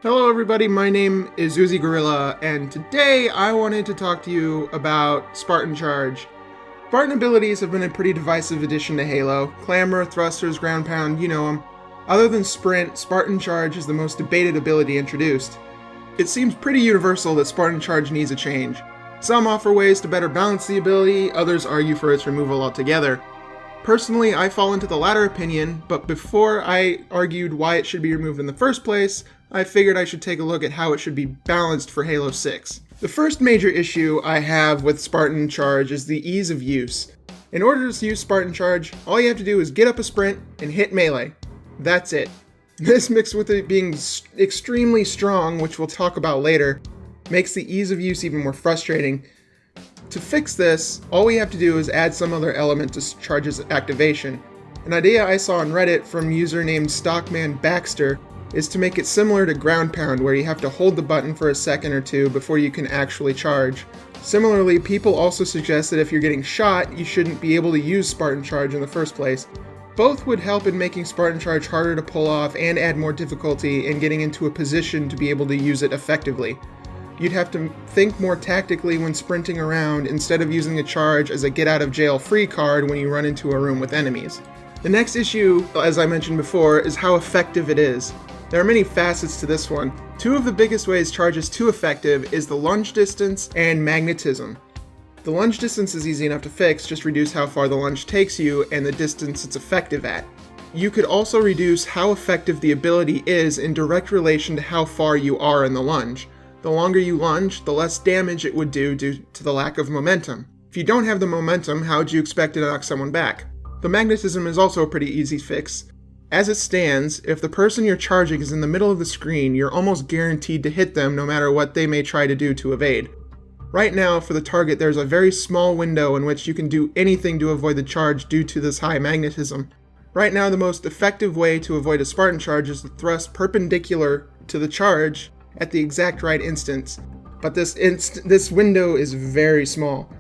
Hello everybody, my name is Uzi Gorilla, and today I wanted to talk to you about Spartan Charge. Spartan abilities have been a pretty divisive addition to Halo. Clamor, thrusters, ground pound, you know them. Other than Sprint, Spartan Charge is the most debated ability introduced. It seems pretty universal that Spartan Charge needs a change. Some offer ways to better balance the ability, others argue for its removal altogether. Personally, I fall into the latter opinion, but before I argued why it should be removed in the first place, I figured I should take a look at how it should be balanced for Halo 6. The first major issue I have with Spartan Charge is the ease of use. In order to use Spartan Charge, all you have to do is get up a sprint and hit melee. That's it. This, mixed with it being extremely strong, which we'll talk about later, makes the ease of use even more frustrating. To fix this, all we have to do is add some other element to Charge's activation. An idea I saw on Reddit from a user named Stockman Baxter is to make it similar to ground pound, where you have to hold the button for a second or two before you can actually charge. Similarly, people also suggest that if you're getting shot, you shouldn't be able to use Spartan Charge in the first place. Both would help in making Spartan Charge harder to pull off and add more difficulty in getting into a position to be able to use it effectively. You'd have to think more tactically when sprinting around instead of using a charge as a get-out-of-jail-free card when you run into a room with enemies. The next issue, as I mentioned before, is how effective it is. There are many facets to this one. Two of the biggest ways Charge is too effective is the lunge distance and magnetism. The lunge distance is easy enough to fix, just reduce how far the lunge takes you and the distance it's effective at. You could also reduce how effective the ability is in direct relation to how far you are in the lunge. The longer you lunge, the less damage it would do due to the lack of momentum. If you don't have the momentum, how would you expect to knock someone back? The magnetism is also a pretty easy fix. As it stands, if the person you're charging is in the middle of the screen, you're almost guaranteed to hit them no matter what they may try to do to evade. Right now, for the target, there's a very small window in which you can do anything to avoid the charge due to this high magnetism. Right now, the most effective way to avoid a Spartan Charge is to thrust perpendicular to the charge at the exact right instance, but this window is very small.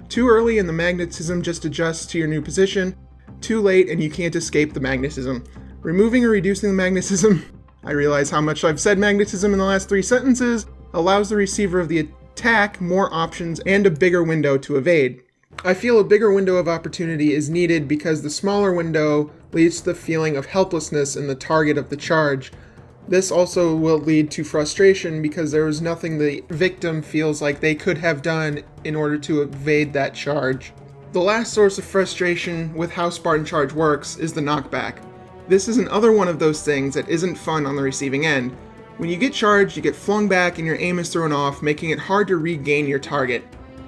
Too early and the magnetism just adjusts to your new position. Too late and you can't escape the magnetism. Removing or reducing the magnetism, I realize how much I've said magnetism in the last 3 sentences, allows the receiver of the attack more options and a bigger window to evade. I feel a bigger window of opportunity is needed because the smaller window leads to the feeling of helplessness in the target of the charge. This also will lead to frustration because there is nothing the victim feels like they could have done in order to evade that charge. The last source of frustration with how Spartan Charge works is the knockback. This is another one of those things that isn't fun on the receiving end. When you get charged, you get flung back and your aim is thrown off, making it hard to regain your target.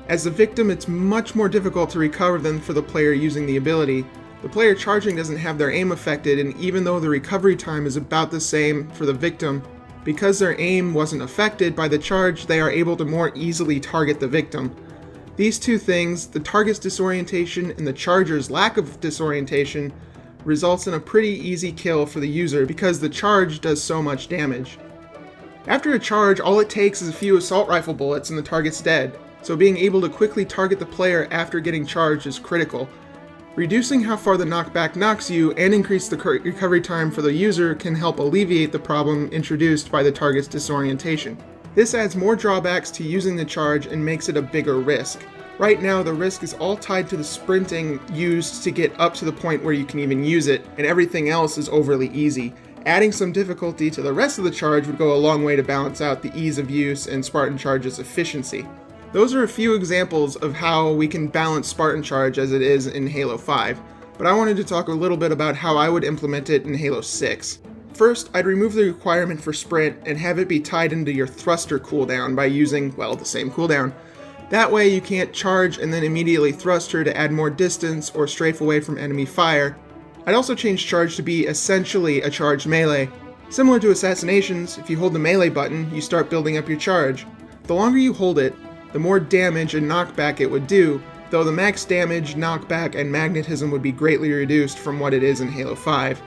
As the victim, it's much more difficult to recover than for the player using the ability. The player charging doesn't have their aim affected, and even though the recovery time is about the same for the victim, because their aim wasn't affected by the charge, they are able to more easily target the victim. These two things, the target's disorientation and the charger's lack of disorientation, results in a pretty easy kill for the user because the charge does so much damage. After a charge, all it takes is a few assault rifle bullets and the target's dead, so being able to quickly target the player after getting charged is critical. Reducing how far the knockback knocks you and increase the recovery time for the user can help alleviate the problem introduced by the target's disorientation. This adds more drawbacks to using the charge and makes it a bigger risk. Right now, the risk is all tied to the sprinting used to get up to the point where you can even use it, and everything else is overly easy. Adding some difficulty to the rest of the charge would go a long way to balance out the ease of use and Spartan Charge's efficiency. Those are a few examples of how we can balance Spartan Charge as it is in Halo 5, but I wanted to talk a little bit about how I would implement it in Halo 6. First, I'd remove the requirement for sprint and have it be tied into your thruster cooldown by using, well, the same cooldown. That way you can't charge and then immediately thruster to add more distance or strafe away from enemy fire. I'd also change charge to be essentially a charged melee. Similar to assassinations, if you hold the melee button, you start building up your charge. The longer you hold it, the more damage and knockback it would do, though the max damage, knockback, and magnetism would be greatly reduced from what it is in Halo 5.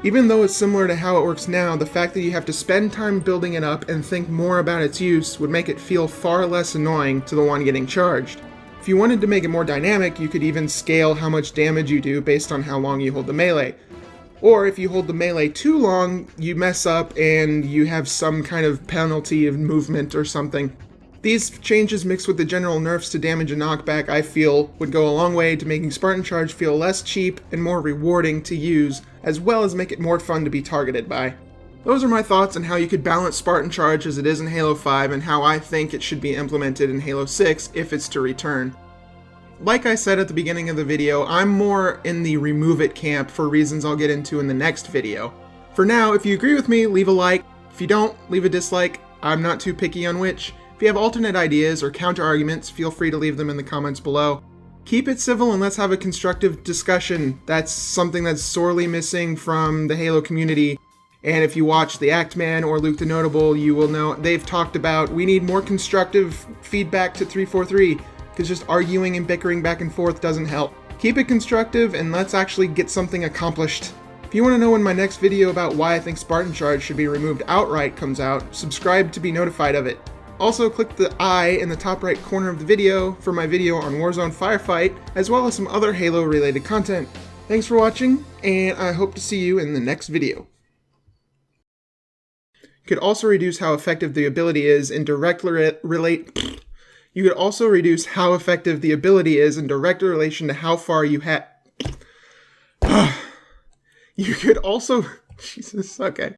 Even though it's similar to how it works now, the fact that you have to spend time building it up and think more about its use would make it feel far less annoying to the one getting charged. If you wanted to make it more dynamic, you could even scale how much damage you do based on how long you hold the melee. Or if you hold the melee too long, you mess up and you have some kind of penalty of movement or something. These changes mixed with the general nerfs to damage and knockback I feel would go a long way to making Spartan Charge feel less cheap and more rewarding to use, as well as make it more fun to be targeted by. Those are my thoughts on how you could balance Spartan Charge as it is in Halo 5 and how I think it should be implemented in Halo 6 if it's to return. Like I said at the beginning of the video, I'm more in the remove it camp for reasons I'll get into in the next video. For now, if you agree with me, leave a like. If you don't, leave a dislike. I'm not too picky on which. If you have alternate ideas or counter-arguments, feel free to leave them in the comments below. Keep it civil and let's have a constructive discussion. That's something that's sorely missing from the Halo community. And if you watch The Act Man or Luke the Notable, you will know they've talked about we need more constructive feedback to 343, because just arguing and bickering back and forth doesn't help. Keep it constructive and let's actually get something accomplished. If you want to know when my next video about why I think Spartan Charge should be removed outright comes out, subscribe to be notified of it. Also, click the I in the top right corner of the video for my video on Warzone Firefight, as well as some other Halo-related content. Thanks for watching, and I hope to see you in the next video. You could also reduce how effective the ability is in direct You could also reduce how effective the ability is in direct relation to how far you You could also... Jesus, okay.